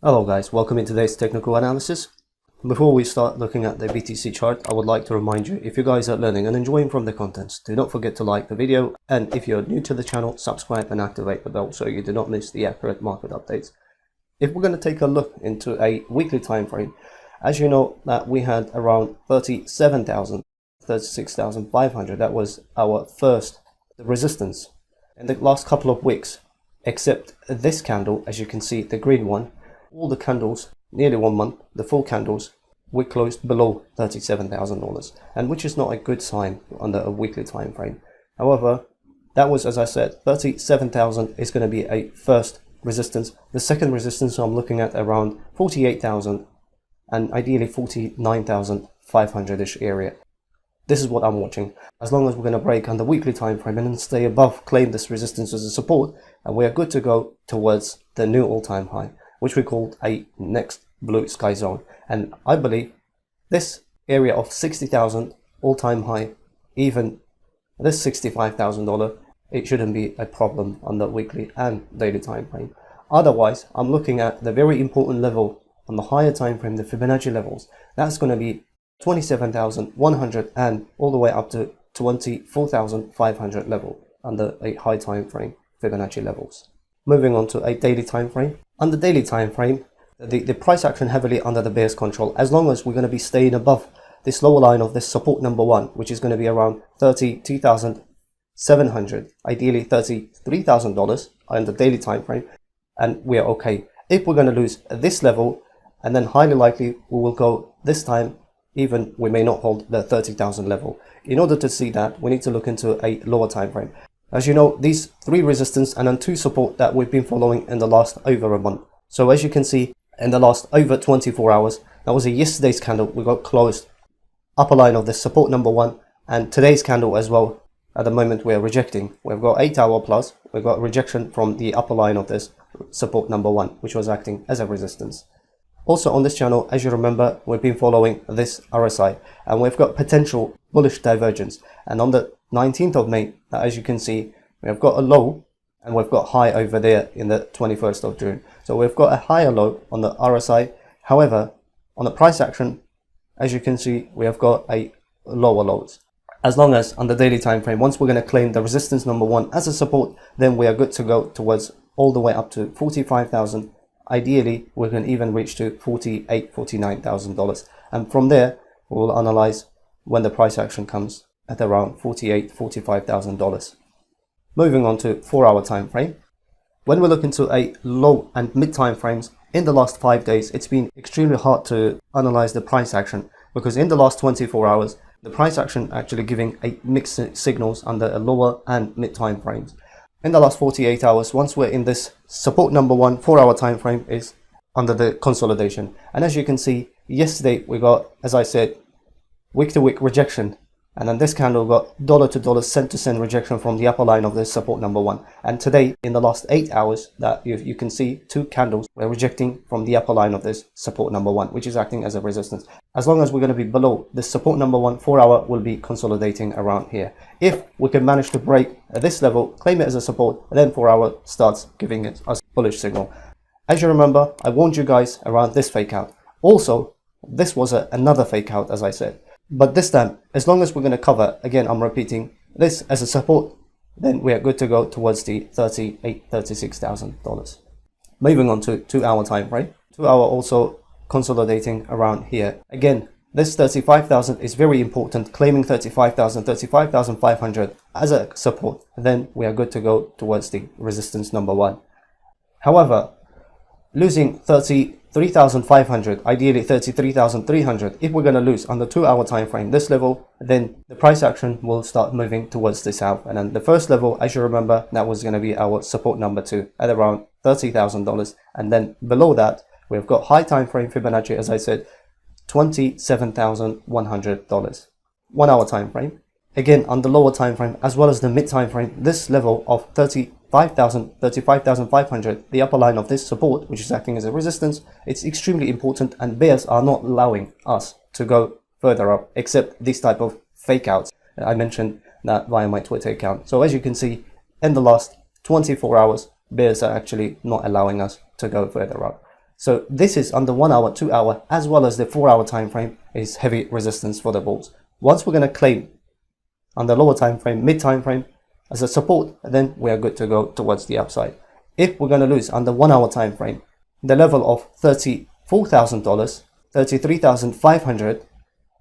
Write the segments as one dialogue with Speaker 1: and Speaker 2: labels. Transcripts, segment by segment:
Speaker 1: Hello guys, welcome in today's technical analysis. Before we start looking at the BTC chart, I would like to remind you, if you guys are learning and enjoying from the contents, do not forget to like the video, and if you're new to the channel, subscribe and activate the bell so you do not miss the accurate market updates. If we're going to take a look into a weekly time frame, as you know that we had around 37,000, 36,500, that was our first resistance in the last couple of weeks, except this candle, as you can see, the green one. All the candles, nearly 1 month, the full candles, we closed below $37,000, and which is not a good sign under a weekly time frame. However, that was, as I said, 37,000 is going to be a first resistance. The second resistance I'm looking at around 48,000 and ideally 49,500-ish area. This is what I'm watching. As long as we're going to break on the weekly time frame and then stay above, claim this resistance as a support, and we are good to go towards the new all-time high, which we called a next blue sky zone. And I believe this area of 60,000 all-time high, even this $65,000, it shouldn't be a problem on the weekly and daily time frame. Otherwise, I'm looking at the very important level on the higher time frame, the Fibonacci levels. That's going to be 27,100 and all the way up to 24,500 level under a high time frame Fibonacci levels. Moving on to a daily time frame. On the daily time frame, the price action heavily under the bear's control, as long as we're going to be staying above this lower line of this support number one, which is going to be around 32,700, ideally $33,000 on the daily time frame, and we are okay. If we're going to lose this level, and then highly likely we will go this time, even we may not hold the 30,000 level. In order to see that, we need to look into a lower time frame. As you know, these three resistance and then two support that we've been following in the last over a month. So as you can see, in the last over 24 hours, that was a yesterday's candle, we got closed upper line of this support number one, and today's candle as well. At the moment we are rejecting. We've got 8 hour plus, we've got rejection from the upper line of this support number one, which was acting as a resistance. Also on this channel, as you remember, we've been following this RSI, and we've got potential bullish divergence. And on the 19th of May, as you can see, we've got a low and we've got high over there in the 21st of June. So we've got a higher low on the RSI. However, on the price action, as you can see, we have got a lower lows. As long as on the daily time frame, once we're going to claim the resistance number one as a support, then we are good to go towards all the way up to 45,000. Ideally, we can even reach to $48,000, $49,000. And from there, we will analyze when the price action comes at around $48,000, $45,000. Moving on to 4 hour time frame. When we look into a low and mid time frames, in the last 5 days, it's been extremely hard to analyze the price action, because in the last 24 hours, the price action actually giving a mixed signals under a lower and mid time frames. In the last 48 hours, once we're in this support number one, 4 hour time frame is under the consolidation. And as you can see, yesterday we got, as I said, week to week rejection. And then this candle got dollar to dollar, cent to cent rejection from the upper line of this support number one. And today, in the last 8 hours, that you can see two candles were rejecting from the upper line of this support number one, which is acting as a resistance. As long as we're going to be below this support number one, 4 hour will be consolidating around here. If we can manage to break this level, claim it as a support, then 4 hour starts giving it a bullish signal. As you remember, I warned you guys around this fake out. Also, this was another fake out, as I said. But this time, as long as we're going to cover, again, I'm repeating, this as a support, then we are good to go towards the $38,000, $36,000. Moving on to 2 hour time frame. 2 hour also consolidating around here. Again, this 35,000 is very important, claiming 35,000, 35,500 as a support, then we are good to go towards the resistance number one. However, losing 33,500, ideally 33,300, if we're going to lose on the 2 hour time frame this level, then the price action will start moving towards the south. And then the first level, as you remember, that was going to be our support number two at around $30,000. And then below that, we've got high time frame Fibonacci, as I said, $27,100. 1 hour time frame. Again, on the lower time frame as well as the mid time frame, this level of 35,500, the upper line of this support, which is acting as a resistance, it's extremely important, and bears are not allowing us to go further up, except this type of fake outs. I mentioned that via my Twitter account. So as you can see, in the last 24 hours, bears are actually not allowing us to go further up. So this is under 1 hour, 2 hour, as well as the 4 hour time frame is heavy resistance for the bulls. Once we're going to claim on the lower time frame, mid time frame as a support, then we are good to go towards the upside. If we're going to lose on the 1 hour time frame, the level of $34,000, 33,500,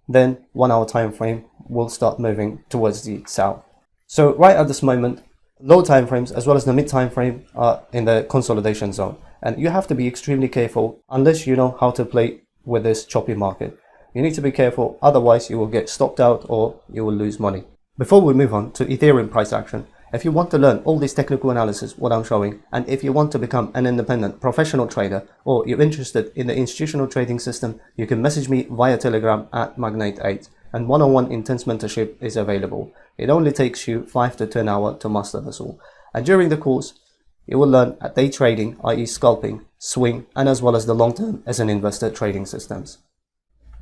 Speaker 1: then 1 hour time frame will start moving towards the south. So right at this moment, low time frames as well as the mid time frame are in the consolidation zone, and you have to be extremely careful unless you know how to play with this choppy market. You need to be careful, otherwise you will get stopped out or you will lose money. Before we move on to Ethereum price action, if you want to learn all this technical analysis, what I'm showing, and if you want to become an independent professional trader, or you're interested in the institutional trading system, you can message me via Telegram at Magnate8, and one-on-one intense mentorship is available. It only takes you 5 to 10 hours to master this all. And during the course, you will learn at day trading, i.e. scalping, swing, and as well as the long-term as an investor trading systems.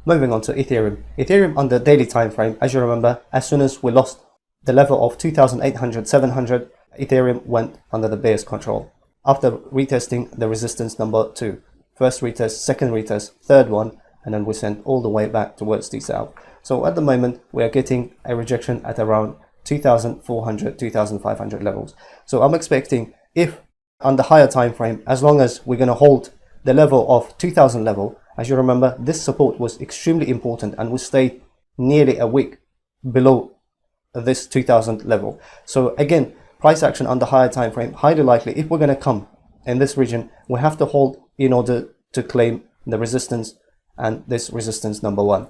Speaker 1: Moving on to Ethereum. Ethereum on the daily time frame, as you remember, as soon as we lost the level of 2,800, 700, Ethereum went under the bear's control. After retesting the resistance number 2, first retest, second retest, third one, and then we sent all the way back towards the south. So at the moment, we are getting a rejection at around 2,400, 2,500 levels. So I'm expecting, if on the higher time frame, as long as we're going to hold the level of 2,000 level, as you remember, this support was extremely important and we stayed nearly a week below this 2,000 level. So again, price action on the higher time frame, highly likely, if we're going to come in this region, we have to hold in order to claim the resistance, and this resistance number 1.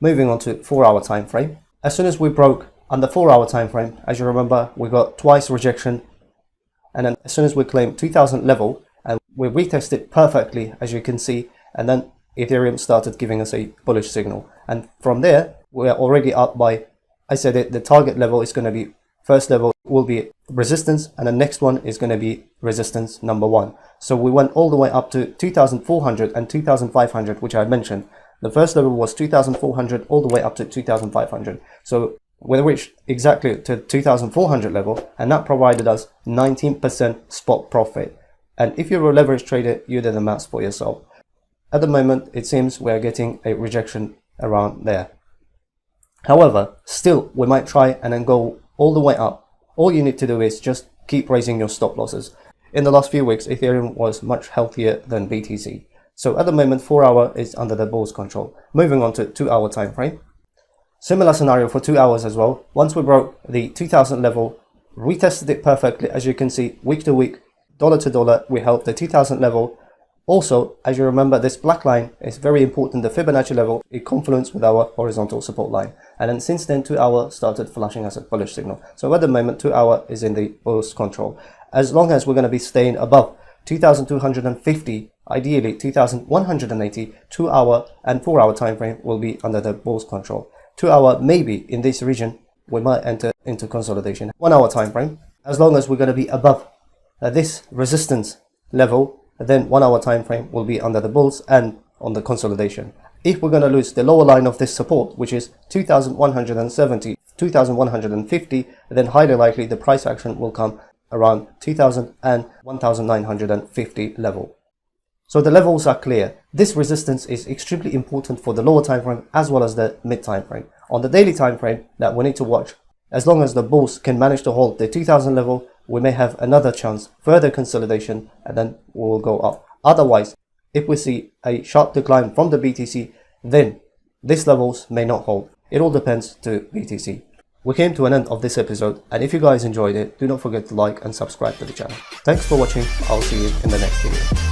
Speaker 1: Moving on to 4 hour time frame. As soon as we broke on the 4 hour time frame, as you remember, we got twice rejection, and then as soon as we claimed 2,000 level and we retested perfectly, as you can see, and then Ethereum started giving us a bullish signal, and from there we are already up by, I said it, the target level is going to be, first level will be resistance, and the next one is going to be resistance number 1. So we went all the way up to 2,400 and 2,500, which I mentioned. The first level was 2,400 all the way up to 2,500. So we reached exactly to 2,400 level, and that provided us 19% spot profit. And if you're a leverage trader, you did the maths for yourself. At the moment, it seems we are getting a rejection around there. However, still, we might try and then go all the way up. All you need to do is just keep raising your stop losses. In the last few weeks, Ethereum was much healthier than BTC. So at the moment, 4 hour is under the bull's control. Moving on to 2 hour time frame. Similar scenario for 2 hours as well. Once we broke the 2,000 level, retested it perfectly. As you can see, week to week, dollar to dollar, we held the 2,000 level. Also, as you remember, this black line is very important. The Fibonacci level, it confluenced with our horizontal support line. And then since then, 2 hour started flashing as a bullish signal. So at the moment, 2 hour is in the bull's control. As long as we're going to be staying above 2,250, ideally 2,180, 2 hour and 4 hour time frame will be under the bull's control. 2 hour, maybe in this region, we might enter into consolidation. 1 hour time frame, as long as we're going to be above this resistance level, then 1 hour time frame will be under the bulls and on the consolidation. If we're going to lose the lower line of this support, which is 2,170, 2,150, then highly likely the price action will come around 2,000 and 1,950 level. So the levels are clear. This resistance is extremely important for the lower time frame as well as the mid time frame. On the daily time frame that we need to watch, as long as the bulls can manage to hold the 2,000 level, we may have another chance, further consolidation, and then we will go up. Otherwise, if we see a sharp decline from the BTC, then these levels may not hold. It all depends to BTC. We came to an end of this episode, and if you guys enjoyed it, do not forget to like and subscribe to the channel. Thanks for watching. I'll see you in the next video.